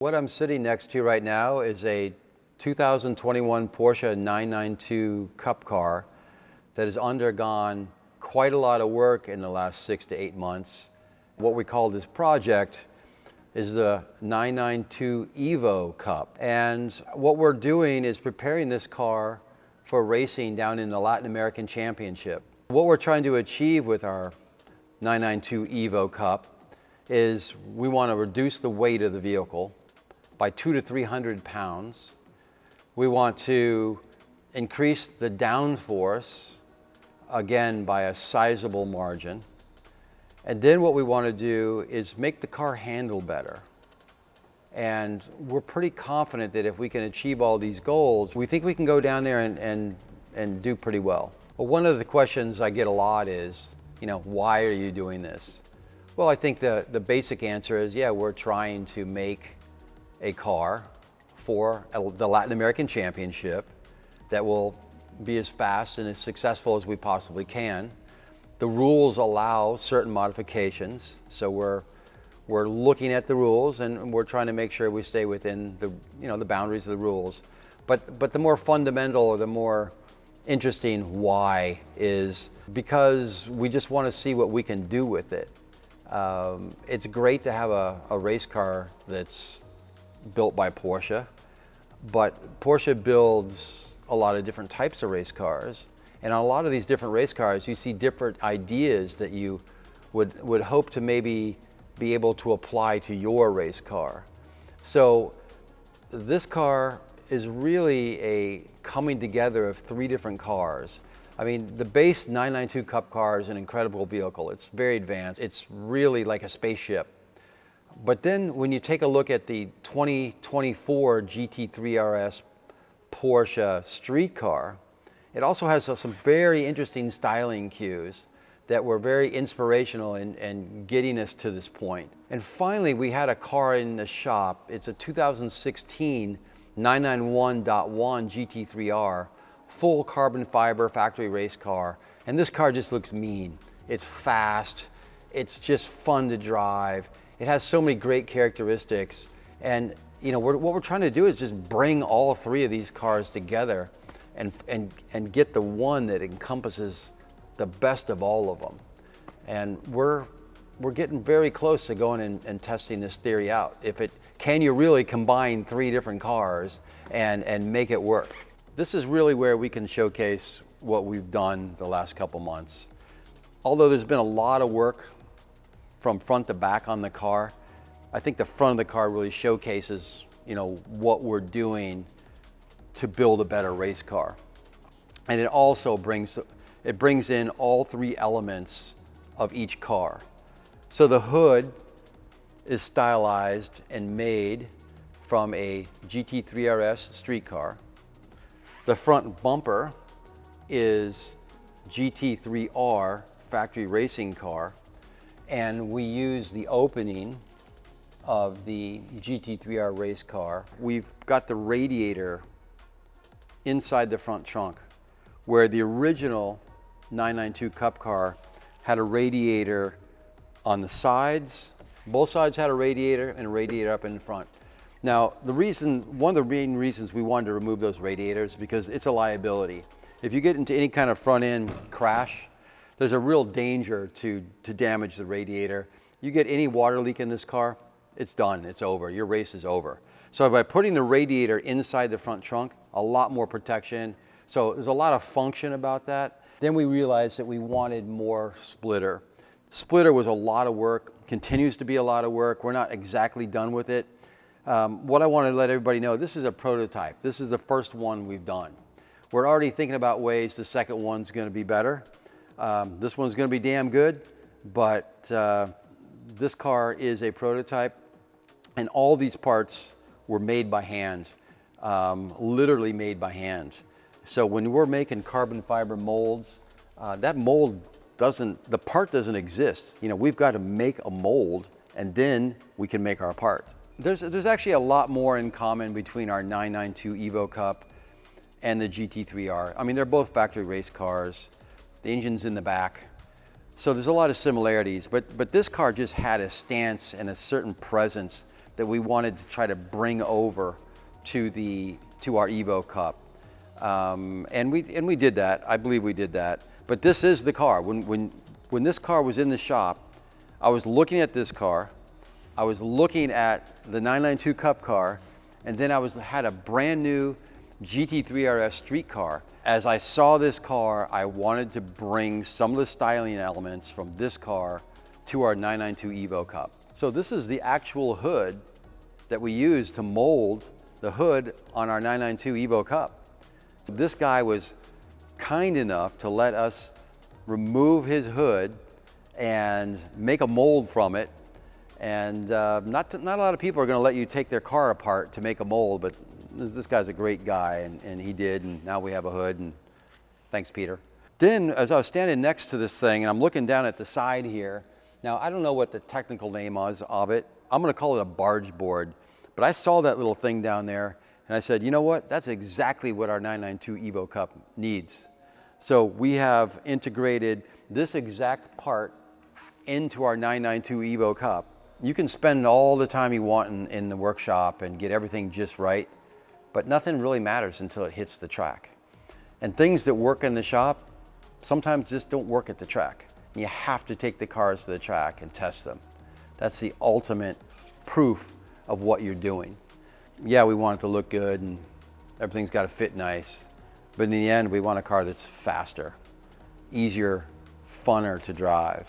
What I'm sitting next to right now is a 2021 Porsche 992 Cup Car that has undergone quite a lot of work in the last 6 to 8 months. What we call this project is the 992 Evo Cup. And what we're doing is preparing this car for racing down in the Latin American Championship. What we're trying to achieve with our 992 Evo Cup is we want to reduce the weight of the vehicle by 200 to 300 pounds. We want to increase the downforce, again, by a sizable margin. And then what we want to do is make the car handle better. And we're pretty confident that if we can achieve all these goals, we think we can go down there and do pretty well. Well, one of the questions I get a lot is, why are you doing this? Well, I think the basic answer is, we're trying to make a car for the Latin American Championship that will be as fast and as successful as we possibly can. The rules allow certain modifications, so we're looking at the rules and we're trying to make sure we stay within the boundaries of the rules. But the more fundamental or the more interesting why is because we just want to see what we can do with it. It's great to have a race car that's built by Porsche, but Porsche builds a lot of different types of race cars. And on a lot of these different race cars, you see different ideas that you would hope to maybe be able to apply to your race car. So this car is really a coming together of 3 different cars. I mean, the base 992 Cup Car is an incredible vehicle. It's very advanced. It's really like a spaceship. But then when you take a look at the 2024 GT3 RS Porsche street car, it also has some very interesting styling cues that were very inspirational in getting us to this point. And finally, we had a car in the shop. It's a 2016 991.1 GT3R, full carbon fiber factory race car. And this car just looks mean. It's fast. It's just fun to drive. It has so many great characteristics. And what we're trying to do is just bring all 3 of these cars together and get the one that encompasses the best of all of them. And we're getting very close to going and testing this theory out. Can you really combine 3 different cars and make it work? This is really where we can showcase what we've done the last couple months. Although there's been a lot of work from front to back on the car, I think the front of the car really showcases, what we're doing to build a better race car. And it also brings in all 3 elements of each car. So the hood is stylized and made from a GT3 RS street car. The front bumper is GT3R factory racing car. And we use the opening of the GT3R race car. We've got the radiator inside the front trunk, where the original 992 Cup Car had a radiator on the sides. Both sides had a radiator and a radiator up in front. Now, one of the main reasons we wanted to remove those radiators is because it's a liability. If you get into any kind of front end crash, there's a real danger to damage the radiator. You get any water leak in this car, it's done, it's over, your race is over. So by putting the radiator inside the front trunk, a lot more protection. So there's a lot of function about that. Then we realized that we wanted more splitter. Splitter was a lot of work, continues to be a lot of work. We're not exactly done with it. What I want to let everybody know, this is a prototype. This is the first one we've done. We're already thinking about ways the second one's going to be better. This one's going to be damn good, but this car is a prototype, and all these parts were made by hand, literally made by hand. So when we're making carbon fiber molds, that mold the part doesn't exist. We've got to make a mold, and then we can make our part. There's actually a lot more in common between our 992 Evo Cup and the GT3R. I mean, they're both factory race cars. The engine's in the back. So there's a lot of similarities, but this car just had a stance and a certain presence that we wanted to try to bring over to our Evo Cup. And we did that. I believe we did that. But this is the car. When this car was in the shop, I was looking at this car, I was looking at the 992 Cup Car, and then I had a brand new GT3 RS street car. As I saw this car, I wanted to bring some of the styling elements from this car to our 992 Evo Cup. So this is the actual hood that we used to mold the hood on our 992 Evo Cup. This guy was kind enough to let us remove his hood and make a mold from it. And not a lot of people are going to let you take their car apart to make a mold, but this guy's a great guy, and he did, and now we have a hood, and thanks, Peter. Then, as I was standing next to this thing, and I'm looking down at the side here, now I don't know what the technical name is of it. I'm going to call it a barge board, but I saw that little thing down there, and I said, you know what? That's exactly what our 992 Evo Cup needs. So we have integrated this exact part into our 992 Evo Cup. You can spend all the time you want in the workshop and get everything just right, but nothing really matters until it hits the track. And things that work in the shop sometimes just don't work at the track. You have to take the cars to the track and test them. That's the ultimate proof of what you're doing. Yeah, we want it to look good and everything's got to fit nice, but in the end, we want a car that's faster, easier, funner to drive.